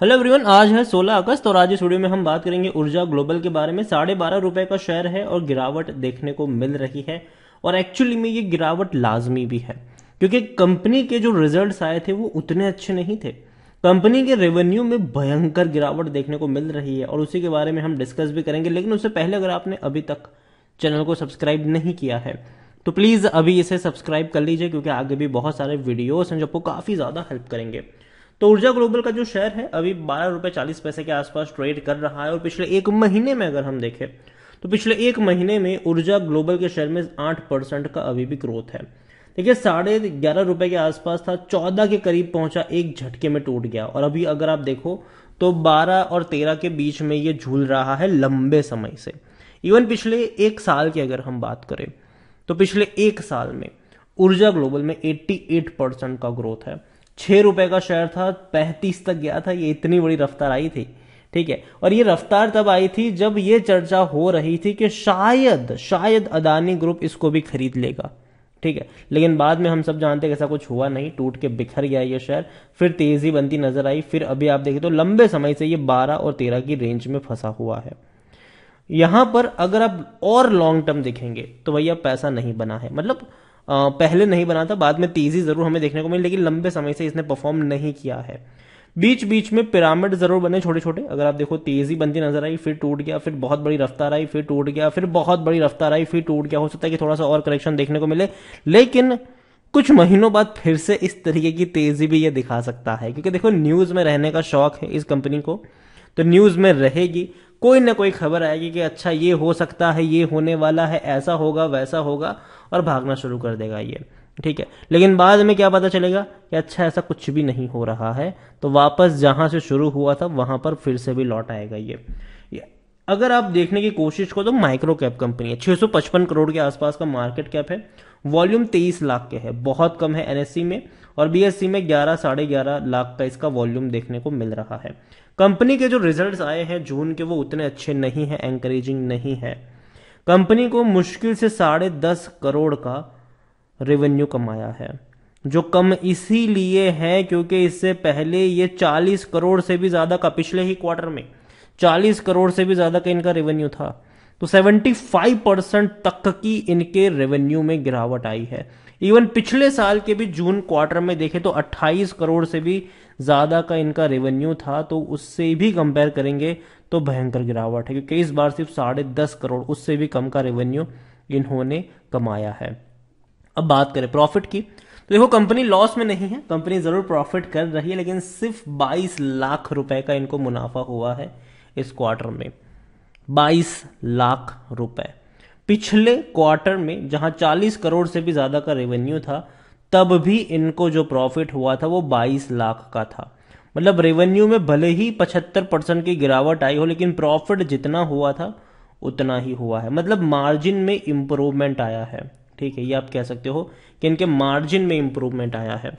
Hello everyone, आज है 16 अगस्त और आज इस वीडियो में हम बात करेंगे ऊर्जा ग्लोबल के बारे में। 12.5 रुपए का शेयर है और गिरावट देखने को मिल रही है और एक्चुअली में ये गिरावट लाजमी भी है क्योंकि कंपनी के जो रिजल्ट्स आए थे वो उतने अच्छे नहीं थे। कंपनी के रेवेन्यू में भयंकर गिरावट देखने को मिल रही है और उसी के बारे में हम डिस्कस भी करेंगे। लेकिन उससे पहले अगर आपने अभी तक चैनल को सब्सक्राइब नहीं किया है तो प्लीज अभी इसे सब्सक्राइब कर लीजिए क्योंकि आगे भी बहुत सारे वीडियोस हैं जो आपको काफी ज्यादा हेल्प करेंगे। तो ऊर्जा ग्लोबल का जो शेयर है अभी 12.40 रुपए के आसपास ट्रेड कर रहा है और पिछले एक महीने में अगर हम देखें तो पिछले एक महीने में ऊर्जा ग्लोबल के शेयर में 8% का अभी भी ग्रोथ है। देखिए 11.5 रुपए के आसपास था, 14 के करीब पहुंचा, एक झटके में टूट गया और अभी अगर आप देखो तो 12 और 13 के बीच में ये झूल रहा है लंबे समय से। इवन पिछले एक साल की अगर हम बात करें तो पिछले एक साल में ऊर्जा ग्लोबल में 88% का ग्रोथ है। 6 रुपए का शेयर था, 35 तक गया था। ये इतनी बड़ी रफ्तार आई थी, ठीक है। और ये रफ्तार तब आई थी जब ये चर्चा हो रही थी कि शायद अदानी ग्रुप इसको भी खरीद लेगा, ठीक है। लेकिन बाद में हम सब जानते हैं कि ऐसा कुछ हुआ नहीं, टूट के बिखर गया ये शेयर। फिर तेजी बनती नजर आई, फिर अभी आप देखें तो लंबे समय से ये 12 और 13 की रेंज में फंसा हुआ है। यहां पर अगर आप और लॉन्ग टर्म देखेंगे तो भैया पैसा नहीं बना है, मतलब पहले नहीं बना था, बाद में तेजी जरूर हमें देखने को मिली, लेकिन लंबे समय से इसने परफॉर्म नहीं किया है। बीच बीच में पिरामिड जरूर बने छोटे छोटे, अगर आप देखो तेजी बनती नजर आई, फिर टूट गया, फिर बहुत बड़ी रफ्तार आई, फिर टूट गया, फिर बहुत बड़ी रफ्तार आई, फिर टूट गया। हो सकता है कि थोड़ा सा और करेक्शन देखने को मिले, लेकिन कुछ महीनों बाद फिर से इस तरीके की तेजी भी ये दिखा सकता है क्योंकि देखो न्यूज में रहने का शौक है इस कंपनी को, तो न्यूज में रहेगी, कोई ना कोई खबर आएगी कि अच्छा ये हो सकता है, ये होने वाला है, ऐसा होगा वैसा होगा, और भागना शुरू कर देगा ये, ठीक है। लेकिन बाद में क्या पता चलेगा कि अच्छा ऐसा कुछ भी नहीं हो रहा है, तो वापस जहां से शुरू हुआ था वहां पर फिर से भी लौट आएगा ये। अगर आप देखने की कोशिश करो तो माइक्रो कैप कंपनी है, 655 करोड़ के आसपास का मार्केट कैप है, वॉल्यूम 23 लाख के है, बहुत कम है एनएससी में, और बीएससी में 11 साढ़े 11 लाख का इसका वॉल्यूम देखने को मिल रहा है। कंपनी के जो रिजल्ट्स आए हैं जून के वो उतने अच्छे नहीं है, एनकरेजिंग नहीं है। कंपनी को मुश्किल से 10.5 करोड़ का रेवेन्यू कमाया है, जो कम इसीलिए है क्योंकि इससे पहले ये 40 करोड़ से भी ज्यादा का, पिछले ही क्वार्टर में 40 करोड़ से भी ज्यादा का इनका रेवेन्यू था, तो 75% तक की इनके रेवेन्यू में गिरावट आई है। इवन पिछले साल के भी जून क्वार्टर में देखे तो 28 करोड़ से भी ज्यादा का इनका रेवेन्यू था, तो उससे भी कंपेयर करेंगे तो भयंकर गिरावट है क्योंकि इस बार सिर्फ 10.5 करोड़, उससे भी कम का रेवेन्यू इन्होंने कमाया है। अब बात करें प्रॉफिट की तो देखो कंपनी लॉस में नहीं है, कंपनी जरूर प्रॉफिट कर रही है, लेकिन सिर्फ 22 लाख रुपए का इनको मुनाफा हुआ है इस क्वार्टर में, 22 लाख रुपए। पिछले क्वार्टर में जहां 40 करोड़ से भी ज्यादा का रेवेन्यू था तब भी इनको जो प्रॉफिट हुआ था वो 22 लाख का था। मतलब रेवेन्यू में भले ही 75% की गिरावट आई हो लेकिन प्रॉफिट जितना हुआ था उतना ही हुआ है, मतलब मार्जिन में इंप्रूवमेंट आया है, ठीक है। ये आप कह सकते हो कि इनके मार्जिन में इंप्रूवमेंट आया है।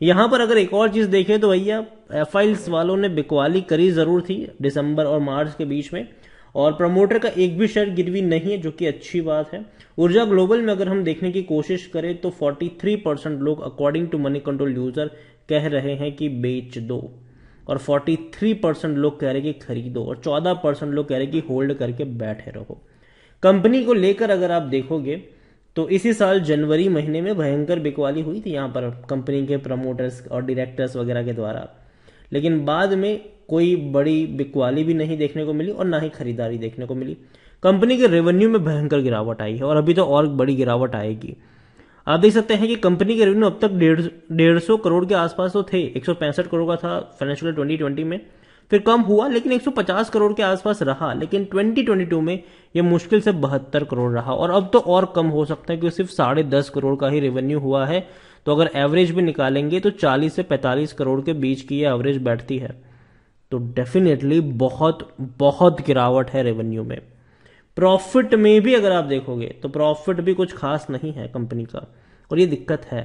यहां पर अगर एक और चीज देखें तो भैया एफआईल्स वालों ने बिकवाली करी जरूर थी दिसंबर और मार्च के बीच में, और प्रमोटर का एक भी शेयर गिरवी नहीं है, जो कि अच्छी बात है। ऊर्जा ग्लोबल में अगर हम देखने की कोशिश करें तो 43% लोग according to Moneycontrol user कह रहे हैं कि बेच दो, और 43% लोग कह रहे हैं कि खरीदो, और 14% लोग कह रहे हैं कि होल्ड करके बैठे रहो। कंपनी को लेकर अगर आप देखोगे तो इसी साल जनवरी महीने में भयंकर बिकवाली हुई थी यहां पर कंपनी के प्रमोटर्स और डायरेक्टर्स वगैरह के द्वारा, लेकिन बाद में कोई बड़ी बिकवाली भी नहीं देखने को मिली और ना ही खरीदारी देखने को मिली। कंपनी के रेवेन्यू में भयंकर गिरावट आई है और अभी तो और बड़ी गिरावट आएगी। आप देख सकते हैं कि कंपनी के रेवेन्यू अब तक 150 करोड़ के आसपास तो थे, 165 करोड़ का था फाइनेंशियल 2020 में, फिर कम हुआ लेकिन 150 करोड़ के आसपास रहा, लेकिन 2022 में यह मुश्किल से 72 करोड़ रहा, और अब तो और कम हो सकता है क्योंकि सिर्फ 10.5 करोड़ का ही रेवेन्यू हुआ है। तो अगर एवरेज भी निकालेंगे तो 40 से 45 करोड़ के बीच की ये एवरेज बैठती है, तो डेफिनेटली बहुत बहुत गिरावट है रेवेन्यू में। प्रॉफिट में भी अगर आप देखोगे तो प्रॉफिट भी कुछ खास नहीं है कंपनी का, और ये दिक्कत है।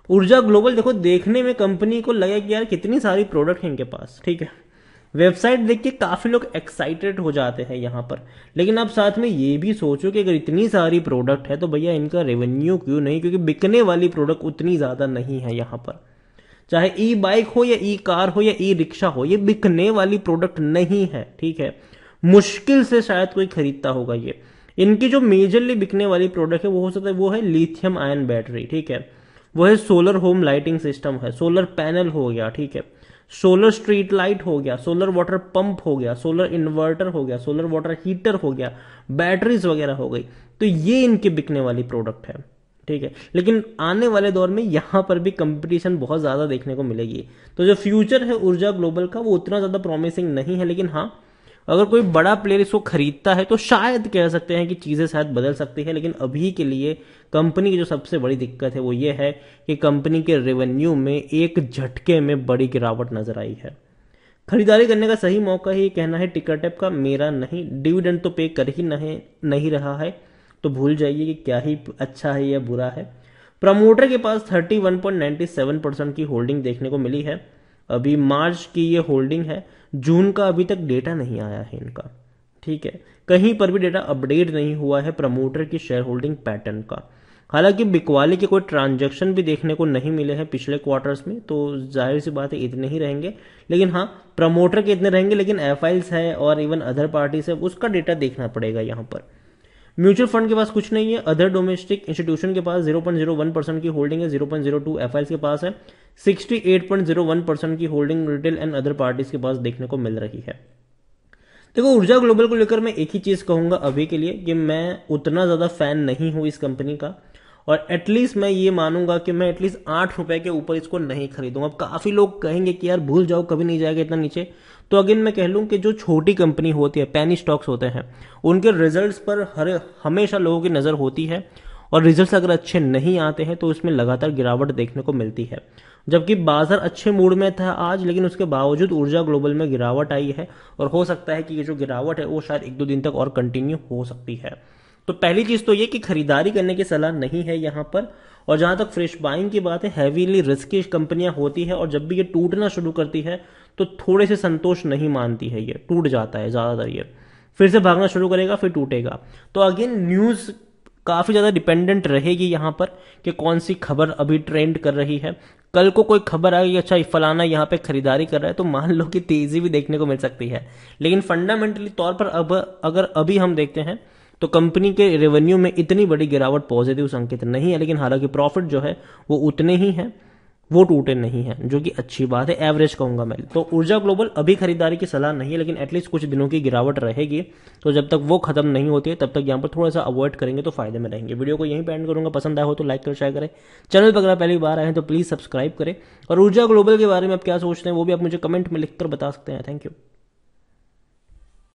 ऊर्जा ग्लोबल देखो देखने में कंपनी को लगे कि यार कितनी सारी प्रोडक्ट है इनके पास, ठीक है, वेबसाइट देख के काफी लोग एक्साइटेड हो जाते हैं यहां पर, लेकिन आप साथ में ये भी सोचो कि अगर इतनी सारी प्रोडक्ट है तो भैया इनका रेवेन्यू क्यों नहीं, क्योंकि बिकने वाली प्रोडक्ट उतनी ज्यादा नहीं है यहां पर। चाहे ई बाइक हो या ई कार हो या ई रिक्शा हो, ये बिकने वाली प्रोडक्ट नहीं है, ठीक है। मुश्किल से शायद कोई खरीदता होगा ये। इनकी जो मेजरली बिकने वाली प्रोडक्ट है वो हो सकता है वो है लिथियम आयन बैटरी, ठीक है। वो है सोलर होम लाइटिंग सिस्टम है, सोलर पैनल हो गया, ठीक है, सोलर स्ट्रीट लाइट हो गया, सोलर वाटर पंप हो गया, सोलर इन्वर्टर हो गया, सोलर वाटर हीटर हो गया, बैटरीज वगैरह हो गई। तो ये इनके बिकने वाली प्रोडक्ट है, ठीक है। लेकिन आने वाले दौर में यहां पर भी कंपटीशन बहुत ज्यादा देखने को मिलेगी। तो जो फ्यूचर है ऊर्जा ग्लोबल का वो उतना ज्यादा प्रॉमिसिंग नहीं है, लेकिन हाँ अगर कोई बड़ा प्लेयर इसको खरीदता है तो शायद कह सकते हैं कि चीजें शायद बदल सकती है। लेकिन अभी के लिए कंपनी की जो सबसे बड़ी दिक्कत है वो ये है कि कंपनी के रेवेन्यू में एक झटके में बड़ी गिरावट नजर आई है। खरीदारी करने का सही मौका है ये कहना है टिकरटेप का, मेरा नहीं। डिविडेंड तो पे कर ही नहीं रहा है, तो भूल जाइए कि क्या ही अच्छा है या बुरा है। प्रमोटर के पास 31.97% की होल्डिंग देखने को मिली है। अभी मार्च की ये होल्डिंग है, जून का अभी तक डेटा नहीं आया है इनका, ठीक है। कहीं पर भी डेटा अपडेट नहीं हुआ है प्रमोटर की शेयर होल्डिंग पैटर्न का। हालांकि बिकवाली के कोई ट्रांजैक्शन भी देखने को नहीं मिले हैं पिछले क्वार्टर्स में, तो जाहिर सी बात है इतने ही रहेंगे। लेकिन हाँ प्रमोटर के इतने रहेंगे, लेकिन एफआईएल्स है और इवन अदर पार्टीज है उसका डेटा देखना पड़ेगा यहाँ पर। म्यूचुअल फंड के पास कुछ नहीं है। अदर डोमेस्टिक इंस्टीट्यूशन के पास 0.01% की होल्डिंग है, 0.02 एफआईएल्स के पास है, 68.01% की holding retail and other parties के पास देखने को मिल रही है। देखो ऊर्जा ग्लोबल को लेकर मैं एक ही चीज कहूंगा अभी के लिए कि मैं उतना ज्यादा फैन नहीं हूं इस कंपनी का, और एटलीस्ट मैं ये मानूंगा कि मैं एटलीस्ट 8 रुपए के ऊपर इसको नहीं खरीदूंगा। अब काफी लोग कहेंगे कि यार भूल जाओ कभी नहीं जाएगा इतना नीचे, तो अगेन मैं कह लूं कि जो छोटी कंपनी होती है, पेनी स्टॉक्स होते हैं, उनके रिजल्ट्स पर हमेशा लोगों की नजर होती है, और रिजल्ट्स अगर अच्छे नहीं आते हैं तो उसमें लगातार गिरावट देखने को मिलती है। जबकि बाजार अच्छे मूड में था आज, लेकिन उसके बावजूद ऊर्जा ग्लोबल में गिरावट आई है, और हो सकता है कि ये जो गिरावट है वो शायद 1-2 दिन तक और कंटिन्यू हो सकती है। तो पहली चीज तो ये कि खरीदारी करने की सलाह नहीं है यहां पर। और जहां तक फ्रेश बाइंग की बात है, हैवीली रिस्की कंपनियां होती है और जब भी ये टूटना शुरू करती है तो थोड़े से संतोष नहीं मानती है, ये टूट जाता है ज्यादातर, ये फिर से भागना शुरू करेगा फिर टूटेगा। तो अगेन न्यूज काफी ज्यादा डिपेंडेंट रहेगी यहां पर कि कौन सी खबर अभी ट्रेंड कर रही है। कल को कोई खबर आएगी अच्छा फलाना यहाँ पे खरीदारी कर रहा है, तो मान लो कि तेजी भी देखने को मिल सकती है। लेकिन फंडामेंटली तौर पर अब अगर अभी हम देखते हैं तो कंपनी के रेवेन्यू में इतनी बड़ी गिरावट पॉजिटिव संकेत नहीं है, लेकिन हालांकि प्रॉफिट जो है वो उतने ही हैं, वो टूटे नहीं है, जो कि अच्छी बात है, एवरेज कहूंगा मैं। तो ऊर्जा ग्लोबल अभी खरीदारी की सलाह नहीं है, लेकिन एटलीस्ट कुछ दिनों की गिरावट रहेगी, तो जब तक वो खत्म नहीं होती है तब तक यहाँ पर थोड़ा सा अवॉइड करेंगे तो फायदे में रहेंगे। वीडियो को यहीं पे एंड करूंगा, पसंद आया हो तो लाइक कर शेयर करें, चैनल पर अगर पहली बार आए हैं तो प्लीज सब्सक्राइब करें, और ऊर्जा ग्लोबल के बारे में आप क्या सोचते हैं वो भी आप मुझे कमेंट में लिखकर बता सकते हैं। Thank you.